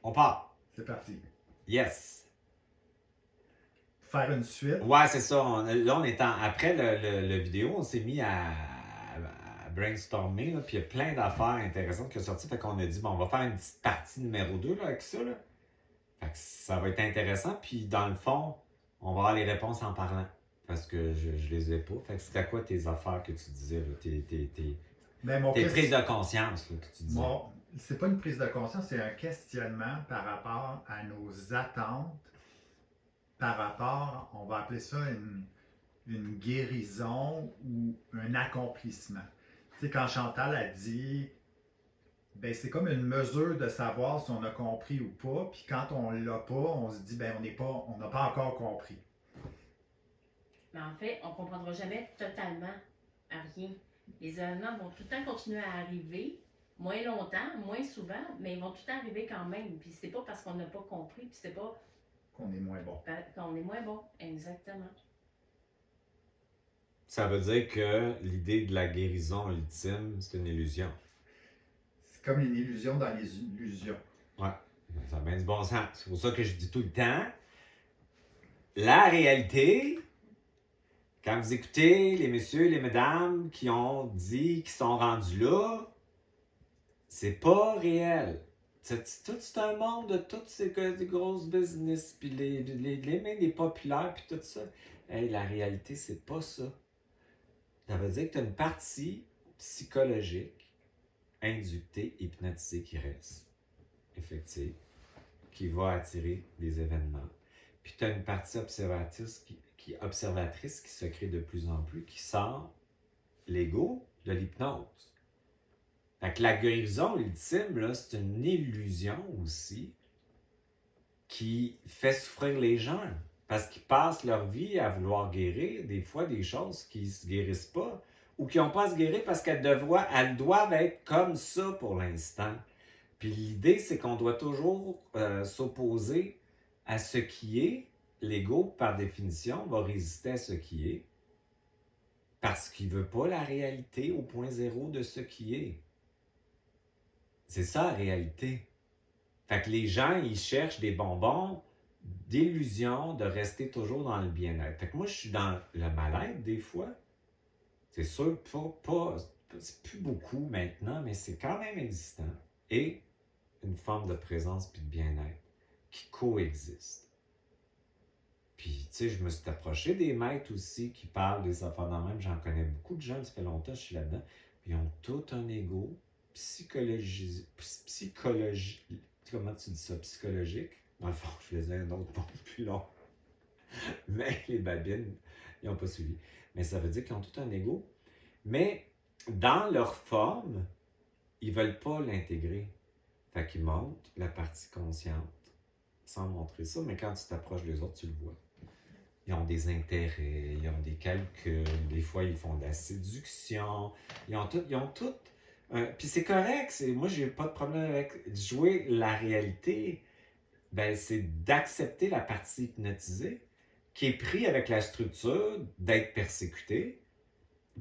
On part. C'est parti. Yes. Faire une suite. Ouais, c'est ça. Là, on est après le vidéo, on s'est mis à brainstormer, là, puis il y a plein d'affaires intéressantes qui sont sorties. Fait qu'on a dit, bon, on va faire une petite partie numéro 2 là, avec ça. Là. Fait que ça va être intéressant. Puis dans le fond, on va avoir les réponses en parlant. Parce que je les ai pas. Fait que c'était quoi tes affaires que tu disais, là? Tes prises de conscience là, que tu disais. C'est pas une prise de conscience, c'est un questionnement par rapport à nos attentes, par rapport, on va appeler ça une guérison ou un accomplissement. Tu sais, quand Chantal a dit, ben c'est comme une mesure de savoir si on a compris ou pas, puis quand on l'a pas, on se dit, ben on n'a pas encore compris. Mais en fait, on ne comprendra jamais totalement à rien. Les événements vont tout le temps continuer à arriver, moins longtemps, moins souvent, mais ils vont tout le temps arriver quand même. Puis c'est pas parce qu'on n'a pas compris, puis c'est pas qu'on est moins bon. Qu'on est moins bon, exactement. Ça veut dire que l'idée de la guérison ultime, c'est une illusion. C'est comme une illusion dans les illusions. Ouais, ça a bien du bon sens. C'est pour ça que je dis tout le temps, la réalité, quand vous écoutez les messieurs et les mesdames qui ont dit qu'ils sont rendus là, c'est pas réel. C'est un monde de toutes ces grosses business, puis même les populaires, puis tout ça. Hey, la réalité, c'est pas ça. Ça veut dire que tu as une partie psychologique, inductée, hypnotisée qui reste, effective, qui va attirer des événements. Puis tu as une partie observatrice observatrice qui se crée de plus en plus, qui sort l'ego de l'hypnose. Fait que la guérison ultime, là, c'est une illusion aussi qui fait souffrir les gens. Parce qu'ils passent leur vie à vouloir guérir, des fois, des choses qui ne se guérissent pas ou qui n'ont pas à se guérir parce qu'elles doivent être comme ça pour l'instant. Puis l'idée, c'est qu'on doit toujours s'opposer à ce qui est. L'ego, par définition, va résister à ce qui est parce qu'il ne veut pas la réalité au point zéro de ce qui est. C'est ça la réalité. Fait que les gens, ils cherchent des bonbons d'illusion de rester toujours dans le bien-être. Fait que moi, je suis dans le mal-être des fois. C'est sûr, c'est plus beaucoup maintenant, mais c'est quand même existant. Et une forme de présence puis de bien-être qui coexistent. Puis, tu sais, je me suis approché des maîtres aussi qui parlent des affaires dans le même. J'en connais beaucoup de gens, ça fait longtemps que je suis là-dedans. Puis ils ont tout un ego psychologique. Comment tu dis ça? Psychologique? Dans le fond, je faisais un autre mot plus long. Mais les babines, ils n'ont pas suivi. Mais ça veut dire qu'ils ont tout un ego. Mais dans leur forme, ils ne veulent pas l'intégrer. Fait qu'ils montrent la partie consciente sans montrer ça, mais quand tu t'approches des autres, tu le vois. Ils ont des intérêts, ils ont des calculs, des fois ils font de la séduction, ils ont tout. Puis c'est correct, moi j'ai pas de problème avec jouer la réalité. Ben, c'est d'accepter la partie hypnotisée qui est prise avec la structure d'être persécuté,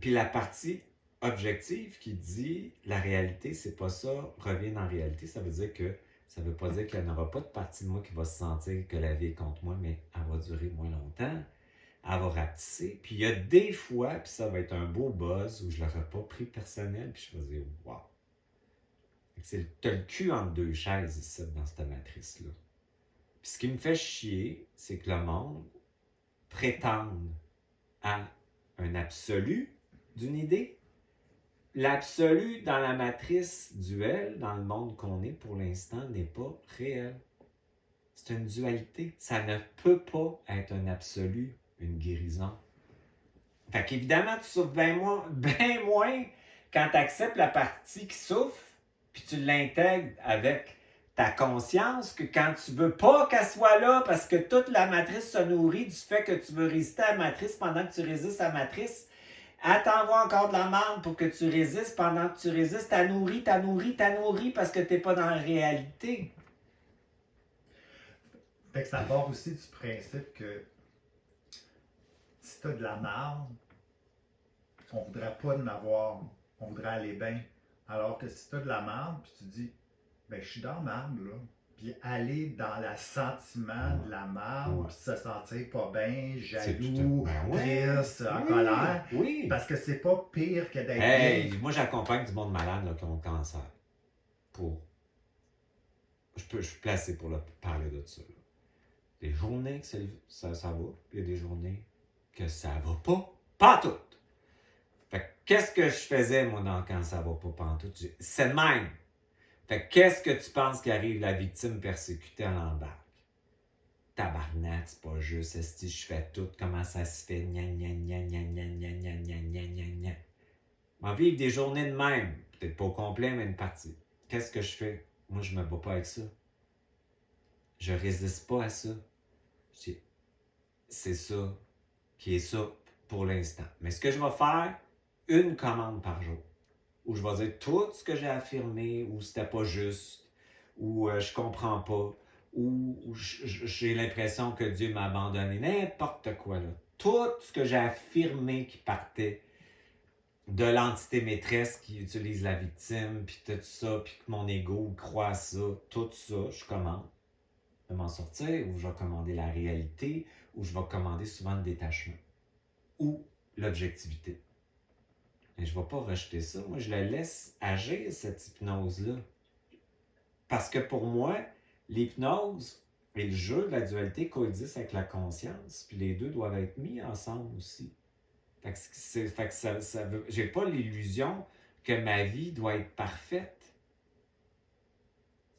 puis la partie objective qui dit la réalité, c'est pas ça, reviens dans la réalité, ça veut dire que ça veut pas dire qu'il n'y en aura pas de partie de moi qui va se sentir que la vie est contre moi, mais elle va durer moins longtemps, elle va rapetisser. Puis il y a des fois, puis ça va être un beau buzz où je l'aurais pas pris personnel, puis je vais dire wow. T'as le cul entre deux chaises ici, dans cette matrice-là. Puis ce qui me fait chier, c'est que le monde prétende à un absolu d'une idée. L'absolu dans la matrice duelle, dans le monde qu'on est pour l'instant, n'est pas réel. C'est une dualité. Ça ne peut pas être un absolu, une guérison. Fait qu'évidemment, tu souffres bien moins quand tu acceptes la partie qui souffre, puis tu l'intègres avec ta conscience, que quand tu veux pas qu'elle soit là, parce que toute la matrice se nourrit du fait que tu veux résister à la matrice pendant que tu résistes à la matrice. Elle t'envoie encore de la merde pour que tu résistes. Pendant que tu résistes, t'as nourri parce que t'es pas dans la réalité. Fait que ça part aussi du principe que si t'as de la merde, on voudrait pas en avoir, on voudrait aller bien. Alors que si t'as de la merde, puis tu dis, ben je suis dans la merde là, puis aller dans le sentiment Ouais. de la marde, Ouais. puis se sentir pas bien, C'est tout jaloux, à- ben ouais. triste, en Oui, colère, oui. parce que c'est pas pire que d'être Hey, bien. moi j'accompagne du monde malade là, qui ont le cancer. Je suis placé pour parler de ça. Là. Des journées que ça va, puis il y a des journées que ça va pas tout. Fait que qu'est-ce que je faisais, moi, quand ça va pas pantoute? C'est le même. Fait que qu'est-ce que tu penses qui arrive la victime persécutée à l'embarque? Tabarnak, c'est pas juste. Esti, je fais tout. Comment ça se fait? Gna gna gna gna gna gna gna gna gna gna gna. M'en vivre des journées de même. Peut-être pas au complet, mais une partie. Qu'est-ce que je fais? Moi, je me bats pas avec ça. Je résiste pas à ça. C'est ça qui est ça pour l'instant. Mais ce que je vais faire, une commande par jour, où je vais dire tout ce que j'ai affirmé, ou c'était pas juste, ou je comprends pas, ou j'ai l'impression que Dieu m'a abandonné, n'importe quoi là. Tout ce que j'ai affirmé qui partait de l'entité maîtresse qui utilise la victime, puis tout ça, puis que mon ego croit à ça, tout ça, je commande de m'en sortir, ou je vais commander la réalité, ou je vais commander souvent le détachement, ou l'objectivité. Mais je ne vais pas rejeter ça. Moi, je la laisse agir, cette hypnose-là. Parce que pour moi, l'hypnose et le jeu de la dualité coexistent avec la conscience, puis les deux doivent être mis ensemble aussi. Fait que ça veut, j'ai pas l'illusion que ma vie doit être parfaite.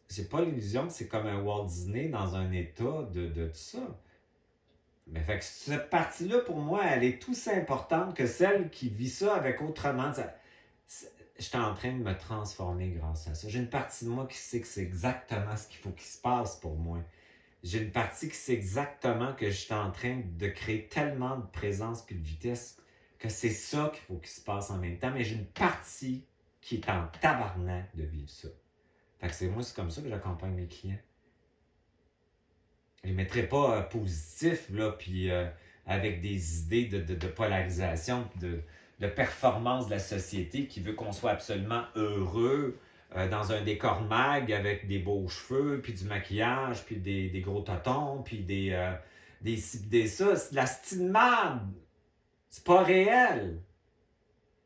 J'ai pas l'illusion que c'est comme un Walt Disney dans un état de tout ça. Mais fait que cette partie-là, pour moi, elle est aussi importante que celle qui vit ça avec autrement. Je suis en train de me transformer grâce à ça. J'ai une partie de moi qui sait que c'est exactement ce qu'il faut qu'il se passe pour moi. J'ai une partie qui sait exactement que je suis en train de créer tellement de présence et de vitesse que c'est ça qu'il faut qu'il se passe en même temps. Mais j'ai une partie qui est en tabarnak de vivre ça. Fait que c'est comme ça que j'accompagne mes clients. Je ne les mettrai pas positif, là, puis avec des idées de polarisation, de performance de la société qui veut qu'on soit absolument heureux dans un décor mag avec des beaux cheveux, puis du maquillage, puis des gros totons, puis des ça. C'est de la stigmate. C'est pas réel.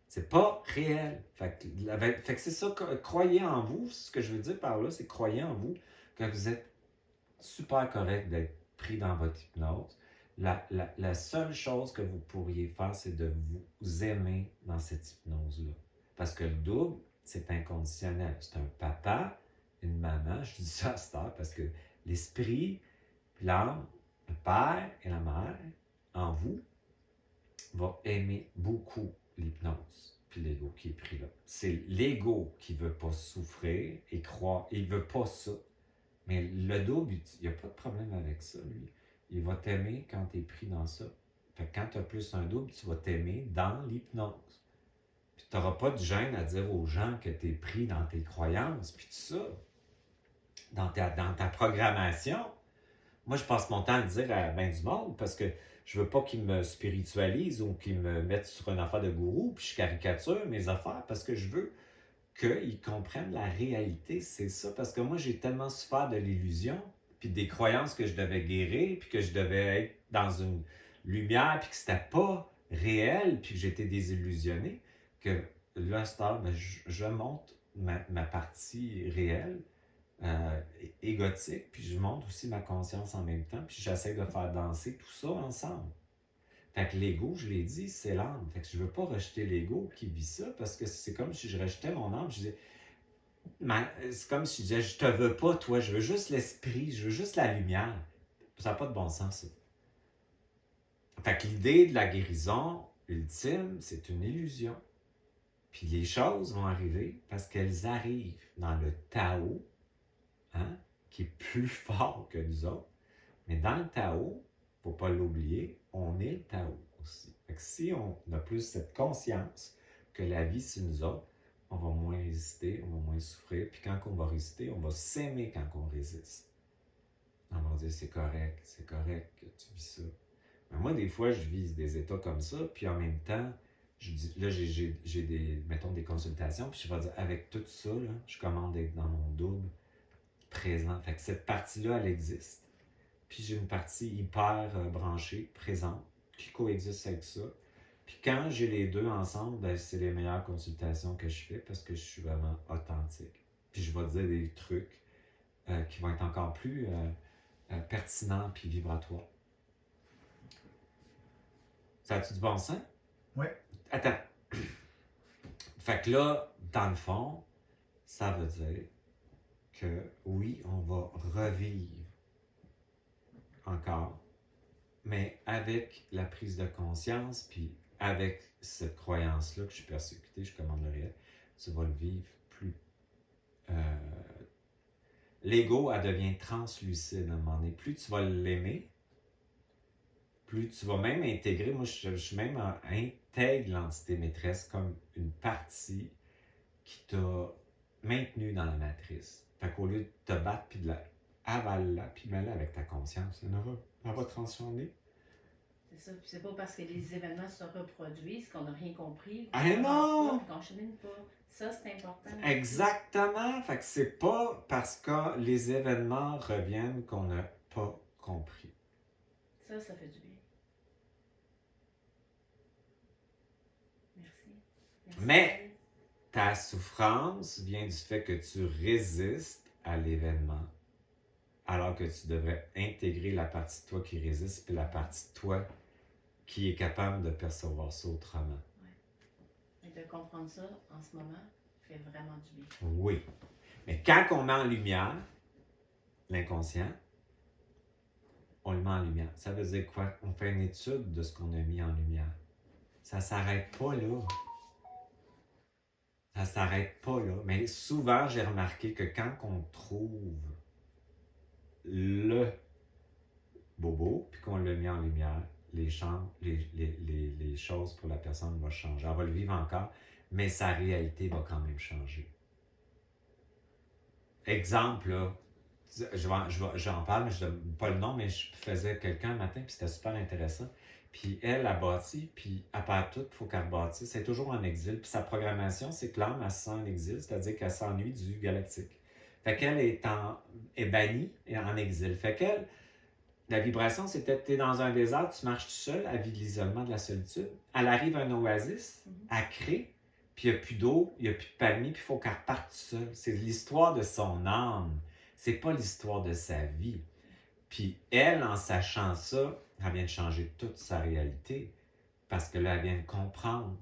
C'est pas réel. Fait que c'est ça, croyez en vous. Ce que je veux dire par là, c'est croyez en vous que vous êtes super correct d'être pris dans votre hypnose. La seule chose que vous pourriez faire, c'est de vous aimer dans cette hypnose-là. Parce que le double, c'est inconditionnel. C'est un papa, une maman, je dis ça à cette heure, parce que l'esprit, l'âme, le père et la mère, en vous, va aimer beaucoup l'hypnose, puis l'ego qui est pris là. C'est l'ego qui veut pas souffrir et croire, il veut pas ça. Mais le double, il n'y a pas de problème avec ça, lui. Il va t'aimer quand tu es pris dans ça. Fait que quand tu as plus un double, tu vas t'aimer dans l'hypnose. Puis tu n'auras pas de gêne à dire aux gens que tu es pris dans tes croyances, puis tout ça. Dans ta programmation. Moi, je passe mon temps à le dire à ben du monde parce que je veux pas qu'ils me spiritualisent ou qu'ils me mettent sur une affaire de gourou, puis je caricature mes affaires parce que je veux qu'ils comprennent la réalité, c'est ça. Parce que moi, j'ai tellement souffert de l'illusion, puis des croyances que je devais guérir, puis que je devais être dans une lumière, puis que c'était pas réel, puis que j'étais désillusionné, que là, je monte ma partie réelle, égotique, puis je monte aussi ma conscience en même temps, puis j'essaie de faire danser tout ça ensemble. Fait que l'ego, je l'ai dit, c'est l'âme. Fait que je veux pas rejeter l'ego qui vit ça, parce que c'est comme si je rejetais mon âme. Je disais, c'est comme si je disais, je te veux pas, toi, je veux juste l'esprit, je veux juste la lumière. Ça n'a pas de bon sens, ça. Fait que l'idée de la guérison ultime, c'est une illusion. Puis les choses vont arriver parce qu'elles arrivent dans le Tao, hein, qui est plus fort que nous autres. Mais dans le Tao, faut pas l'oublier, on est le Tao aussi. Fait que si on a plus cette conscience que la vie, c'est nous autres, on va moins résister, on va moins souffrir. Puis quand on va résister, on va s'aimer quand on résiste. On va dire, c'est correct que tu vis ça. Mais moi, des fois, je vis des états comme ça, puis en même temps, je dis, là, j'ai mettons, des consultations, puis je vais dire, avec tout ça, là, je commande d'être dans mon double, présent. Fait que cette partie-là, elle existe. Puis j'ai une partie hyper branchée, présente, qui coexiste avec ça. Puis quand j'ai les deux ensemble, ben, c'est les meilleures consultations que je fais parce que je suis vraiment authentique. Puis je vais dire des trucs qui vont être encore plus pertinents puis vibratoires. Ça a-tu du bon sens? Oui. Attends. Fait que là, dans le fond, ça veut dire que oui, on va revivre encore, mais avec la prise de conscience, puis avec cette croyance-là que je suis persécuté, je commande le réel, tu vas le vivre plus. L'ego, elle devient translucide à un moment donné. Plus tu vas l'aimer, plus tu vas même intégrer, moi je suis même intègre l'entité maîtresse comme une partie qui t'a maintenu dans la matrice. Fait qu'au lieu de te battre puis de la avale-la, puis mets-la avec ta conscience, elle va transformer. C'est ça. Puis c'est pas parce que les événements se reproduisent qu'on n'a rien compris. Ah non! Qu'on chemine pas. Ça, c'est important. Exactement! Fait que c'est pas parce que les événements reviennent qu'on n'a pas compris. Ça fait du bien. Merci. Mais ta souffrance vient du fait que tu résistes à l'événement, alors que tu devrais intégrer la partie de toi qui résiste et la partie de toi qui est capable de percevoir ça autrement. Ouais. Et de comprendre ça en ce moment fait vraiment du bien. Oui. Mais quand on met en lumière l'inconscient, on le met en lumière. Ça veut dire quoi? On fait une étude de ce qu'on a mis en lumière. Ça s'arrête pas là. Ça s'arrête pas là. Mais souvent, j'ai remarqué que quand on trouve le bobo, puis qu'on l'a mis en lumière, les choses pour la personne vont changer. Elle va le vivre encore, mais sa réalité va quand même changer. Exemple, là, j'en parle, mais je ne donne pas le nom, mais je faisais quelqu'un un matin, puis c'était super intéressant. Puis elle a bâti, puis à part tout, il faut qu'elle bâtisse. C'est toujours en exil. Puis sa programmation, c'est que l'âme, elle se sent en exil, c'est-à-dire qu'elle s'ennuie du galactique. Fait qu'elle est bannie et en exil. Fait qu'elle, la vibration, c'était que tu es dans un désert, tu marches tout seul, elle vit de l'isolement, de la solitude. Elle arrive à un oasis, elle crée, puis il n'y a plus d'eau, il n'y a plus de palmiers, puis il faut qu'elle reparte tout seul. C'est l'histoire de son âme. C'est pas l'histoire de sa vie. Puis elle, en sachant ça, elle vient de changer toute sa réalité. Parce que là, elle vient de comprendre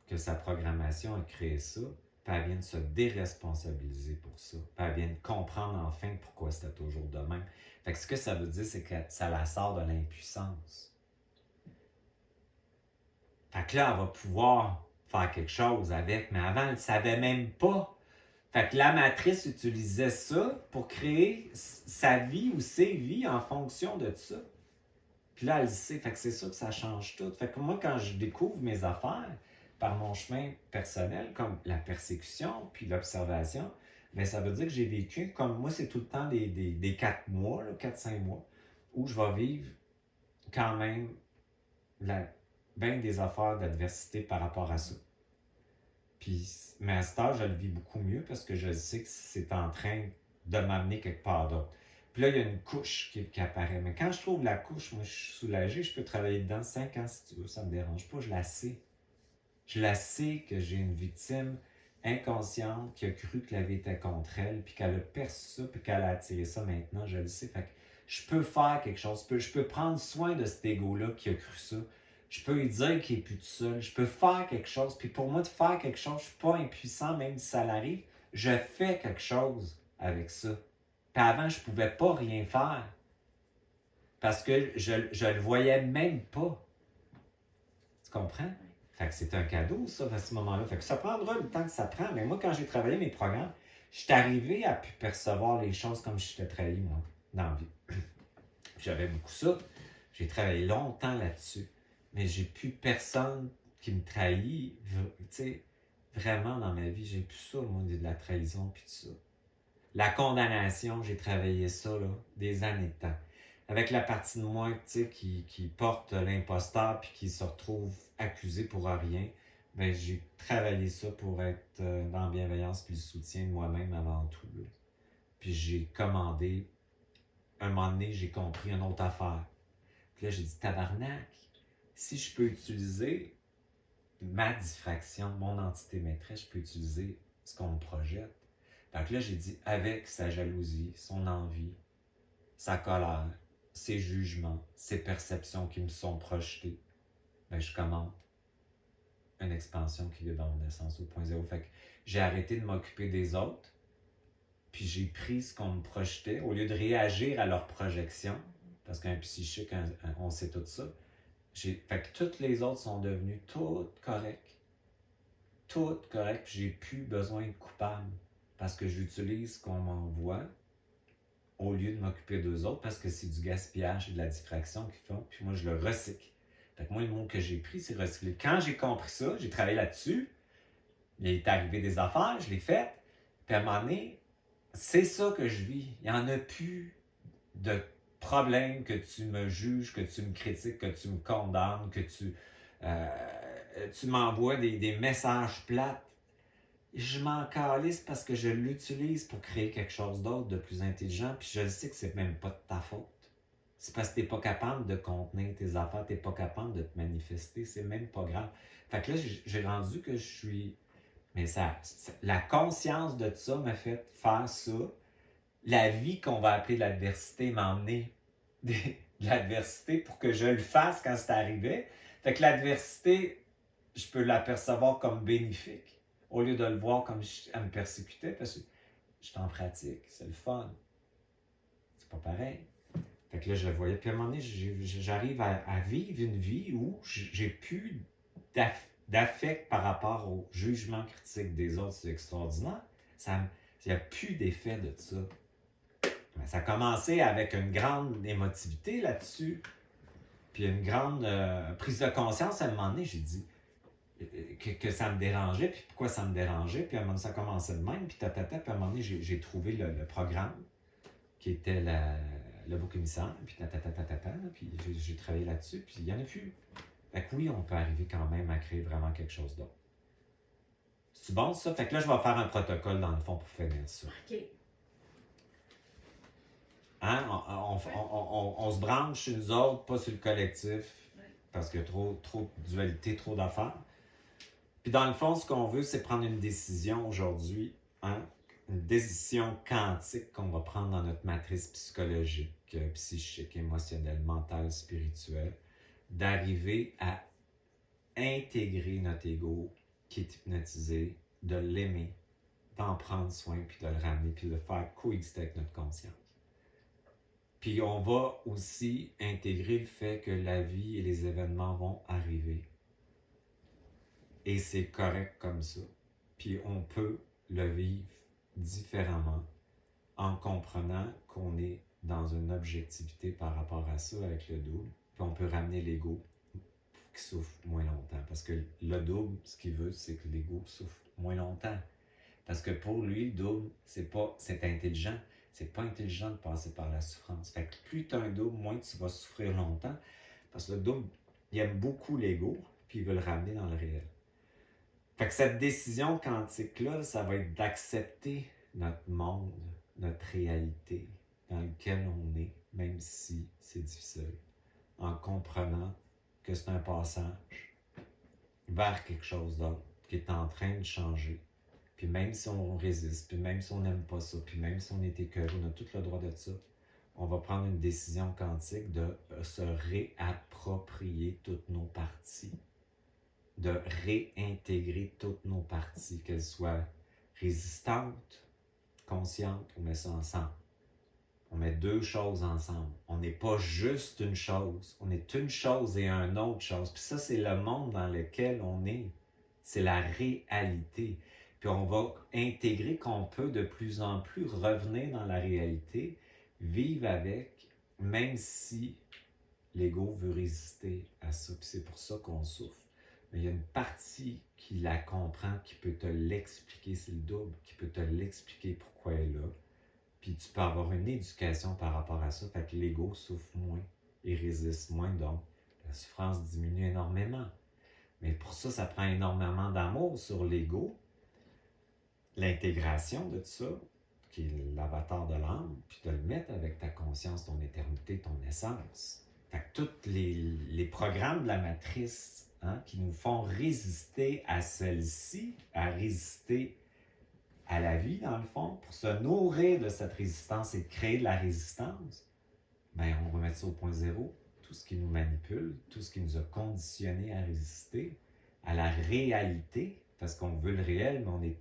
que sa programmation a créé ça, puis elle vient de se déresponsabiliser pour ça. Puis elle vient de comprendre enfin pourquoi c'était toujours de même. Fait que ce que ça veut dire, c'est que ça la sort de l'impuissance. Fait que là, elle va pouvoir faire quelque chose avec, mais avant, elle ne savait même pas. Fait que la matrice utilisait ça pour créer sa vie ou ses vies en fonction de ça. Puis là, elle le sait. Fait que c'est sûr que ça change tout. Fait que moi, quand je découvre mes affaires par mon chemin personnel, comme la persécution puis l'observation, bien, ça veut dire que j'ai vécu, comme moi, c'est tout le temps des 4 mois, 4-5 mois, où je vais vivre quand même bien des affaires d'adversité par rapport à ça. Puis, mais à cet âge, je le vis beaucoup mieux parce que je sais que c'est en train de m'amener quelque part d'autre. Puis là, il y a une couche qui apparaît. Mais quand je trouve la couche, moi, je suis soulagé. Je peux travailler dedans 5 ans si tu veux. Ça ne me dérange pas. Je la sais. Je la sais que j'ai une victime inconsciente qui a cru que la vie était contre elle, puis qu'elle a perçu ça, puis qu'elle a attiré ça maintenant. Je le sais. Fait que je peux faire quelque chose. Je peux prendre soin de cet ego-là qui a cru ça. Je peux lui dire qu'il n'est plus tout seul. Je peux faire quelque chose. Puis pour moi, de faire quelque chose, je ne suis pas impuissant, même si ça l'arrive. Je fais quelque chose avec ça. Puis avant, je ne pouvais pas rien faire. Parce que je ne le voyais même pas. Tu comprends? Fait que c'est un cadeau, ça, à ce moment-là. Fait que ça prendra le temps que ça prend. Mais moi, quand j'ai travaillé mes programmes, je suis arrivé à pu percevoir les choses comme je t'ai trahi, moi, dans la vie. J'avais beaucoup ça. J'ai travaillé longtemps là-dessus. Mais j'ai plus personne qui me trahit, tu sais, vraiment dans ma vie. J'ai plus ça, moi, de la trahison puis tout ça. La condamnation, j'ai travaillé ça, là, des années de temps. Avec la partie de moi, tu sais, qui porte l'imposteur puis qui se retrouve accusé pour rien, ben j'ai travaillé ça pour être dans la bienveillance puis le soutien de moi-même avant tout, là. Puis j'ai commandé, un moment donné, j'ai compris une autre affaire. Puis là, j'ai dit, tabarnak, si je peux utiliser ma diffraction, mon entité maîtresse, je peux utiliser ce qu'on me projette. Donc là, j'ai dit, avec sa jalousie, son envie, sa colère, ses jugements, ses perceptions qui me sont projetées, ben, je commande une expansion qui vient dans mon essence au point zéro. Fait que j'ai arrêté de m'occuper des autres, puis j'ai pris ce qu'on me projetait, au lieu de réagir à leur projection, parce qu'un psychique, on sait tout ça. Fait que toutes les autres sont devenues toutes correctes. Toutes correctes, puis j'ai plus besoin de coupable, parce que j'utilise ce qu'on m'envoie, au lieu de m'occuper d'eux autres, parce que c'est du gaspillage et de la diffraction qu'ils font, puis moi je le recycle. Fait que moi, le mot que j'ai pris, c'est recycler. Quand j'ai compris ça, j'ai travaillé là-dessus, il est arrivé des affaires, je l'ai fait, puis à un moment donné, c'est ça que je vis. Il n'y en a plus de problème que tu me juges, que tu me critiques, que tu me condamnes, que tu m'envoies des messages plates. Je m'en calisse parce que je l'utilise pour créer quelque chose d'autre, de plus intelligent, puis je sais que c'est même pas de ta faute. C'est parce que t'es pas capable de contenir tes affaires, t'es pas capable de te manifester, c'est même pas grave. Fait que là, j'ai rendu que je suis... Mais la conscience de ça m'a fait faire ça. La vie qu'on va appeler l'adversité m'a emmené de l'adversité pour que je le fasse quand c'est arrivé. Fait que l'adversité, je peux l'apercevoir comme bénéfique, au lieu de le voir comme elle me persécutait, parce que je suis en pratique, c'est le fun. C'est pas pareil. Fait que là, je le voyais. Puis à un moment donné, j'arrive à vivre une vie où j'ai plus d'affect par rapport au jugement critique des autres. C'est extraordinaire. Il n'y a plus d'effet de ça. Mais ça a commencé avec une grande émotivité là-dessus. Puis une grande prise de conscience. À un moment donné, j'ai dit que ça me dérangeait. Puis pourquoi ça me dérangeait. Puis à un moment donné, ça commençait de même. Puis puis à un moment donné, j'ai trouvé le programme qui était le bouc émissaire, puis puis j'ai travaillé là-dessus, puis il n'y en a plus. Fait que oui, on peut arriver quand même à créer vraiment quelque chose d'autre. C'est bon ça? Fait que là, je vais faire un protocole dans le fond pour finir ça. OK. Hein? On se branche sur nous autres, pas sur le collectif, parce qu'il y a trop de dualité, trop d'affaires. Puis dans le fond, ce qu'on veut, c'est prendre une décision aujourd'hui, hein? Une décision quantique qu'on va prendre dans notre matrice psychologique, psychique, émotionnelle, mentale, spirituelle, d'arriver à intégrer notre ego qui est hypnotisé, de l'aimer, d'en prendre soin, puis de le ramener, puis de le faire coexister avec notre conscience. Puis on va aussi intégrer le fait que la vie et les événements vont arriver. Et c'est correct comme ça. Puis on peut le vivre différemment en comprenant qu'on est dans une objectivité par rapport à ça avec le double, puis on peut ramener l'ego pour qu'il souffre moins longtemps. Parce que le double, ce qu'il veut, c'est que l'ego souffre moins longtemps. Parce que pour lui, le double, c'est intelligent. C'est pas intelligent de passer par la souffrance. Fait que plus tu as un double, moins tu vas souffrir longtemps. Parce que le double, il aime beaucoup l'ego, puis il veut le ramener dans le réel. Fait que cette décision quantique-là, ça va être d'accepter notre monde, notre réalité dans laquelle on est, même si c'est difficile, en comprenant que c'est un passage vers quelque chose d'autre qui est en train de changer. Puis même si on résiste, puis même si on n'aime pas ça, puis même si on est écœuré, on a tout le droit de ça, on va prendre une décision quantique de se réapproprier toutes nos parties, de réintégrer toutes nos parties, qu'elles soient résistantes, conscientes, on met ça ensemble. On met deux choses ensemble. On n'est pas juste une chose, on est une chose et une autre chose. Puis ça, c'est le monde dans lequel on est. C'est la réalité. Puis on va intégrer qu'on peut de plus en plus revenir dans la réalité, vivre avec, même si l'ego veut résister à ça. Puis c'est pour ça qu'on souffre. Mais il y a une partie qui la comprend, qui peut te l'expliquer, c'est le double, qui peut te l'expliquer pourquoi elle est là. Puis tu peux avoir une éducation par rapport à ça, fait que l'ego souffre moins et résiste moins, donc la souffrance diminue énormément. Mais pour ça, ça prend énormément d'amour sur l'ego, l'intégration de tout ça, qui est l'avatar de l'âme, puis de le mettre avec ta conscience, ton éternité, ton essence. Fait que tous les programmes de la matrice qui nous font résister à celle-ci, à résister à la vie, dans le fond, pour se nourrir de cette résistance et créer de la résistance, bien, on va mettre ça au point zéro. Tout ce qui nous manipule, tout ce qui nous a conditionnés à résister à la réalité, parce qu'on veut le réel, mais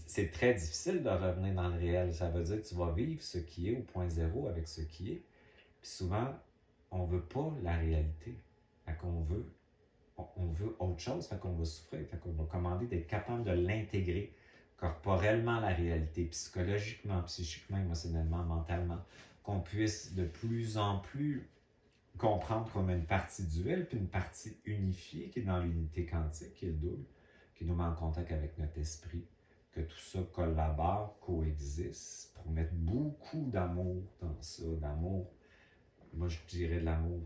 c'est très difficile de revenir dans le réel. Ça veut dire que tu vas vivre ce qui est au point zéro avec ce qui est. Puis souvent, on ne veut pas la réalité. Fait qu'on veut, on veut autre chose, fait qu'on va souffrir, fait qu'on va commander d'être capable de l'intégrer corporellement la réalité, psychologiquement, psychiquement, émotionnellement, mentalement, qu'on puisse de plus en plus comprendre qu'on a une partie duelle puis une partie unifiée qui est dans l'unité quantique, qui est le double, qui nous met en contact avec notre esprit, que tout ça collabore, coexiste, pour mettre beaucoup d'amour dans ça, d'amour. Moi, je dirais de l'amour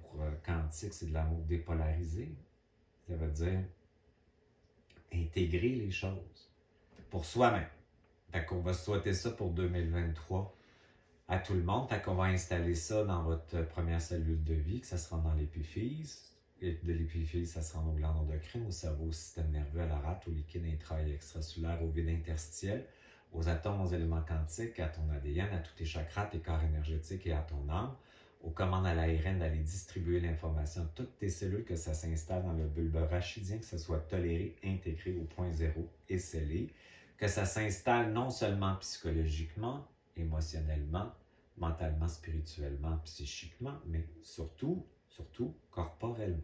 quantique, c'est de l'amour dépolarisé. Ça veut dire intégrer les choses pour soi-même. Fait qu'on va souhaiter ça pour 2023 à tout le monde. Fait qu'on va installer ça dans votre première cellule de vie, que ça se rend dans l'épiphyse. Et de l'épiphyse, ça se rend aux glandes endocrines, au cerveau, au système nerveux, à la rate, au liquide intra- et extracellulaire, au vide interstitiel, aux atomes, aux éléments quantiques, à ton ADN, à tous tes chakras, tes corps énergétiques et à ton âme, aux commandes à l'ARN d'aller distribuer l'information à toutes tes cellules, que ça s'installe dans le bulbe rachidien, que ça soit toléré, intégré au point zéro et scellé, que ça s'installe non seulement psychologiquement, émotionnellement, mentalement, spirituellement, psychiquement, mais surtout corporellement.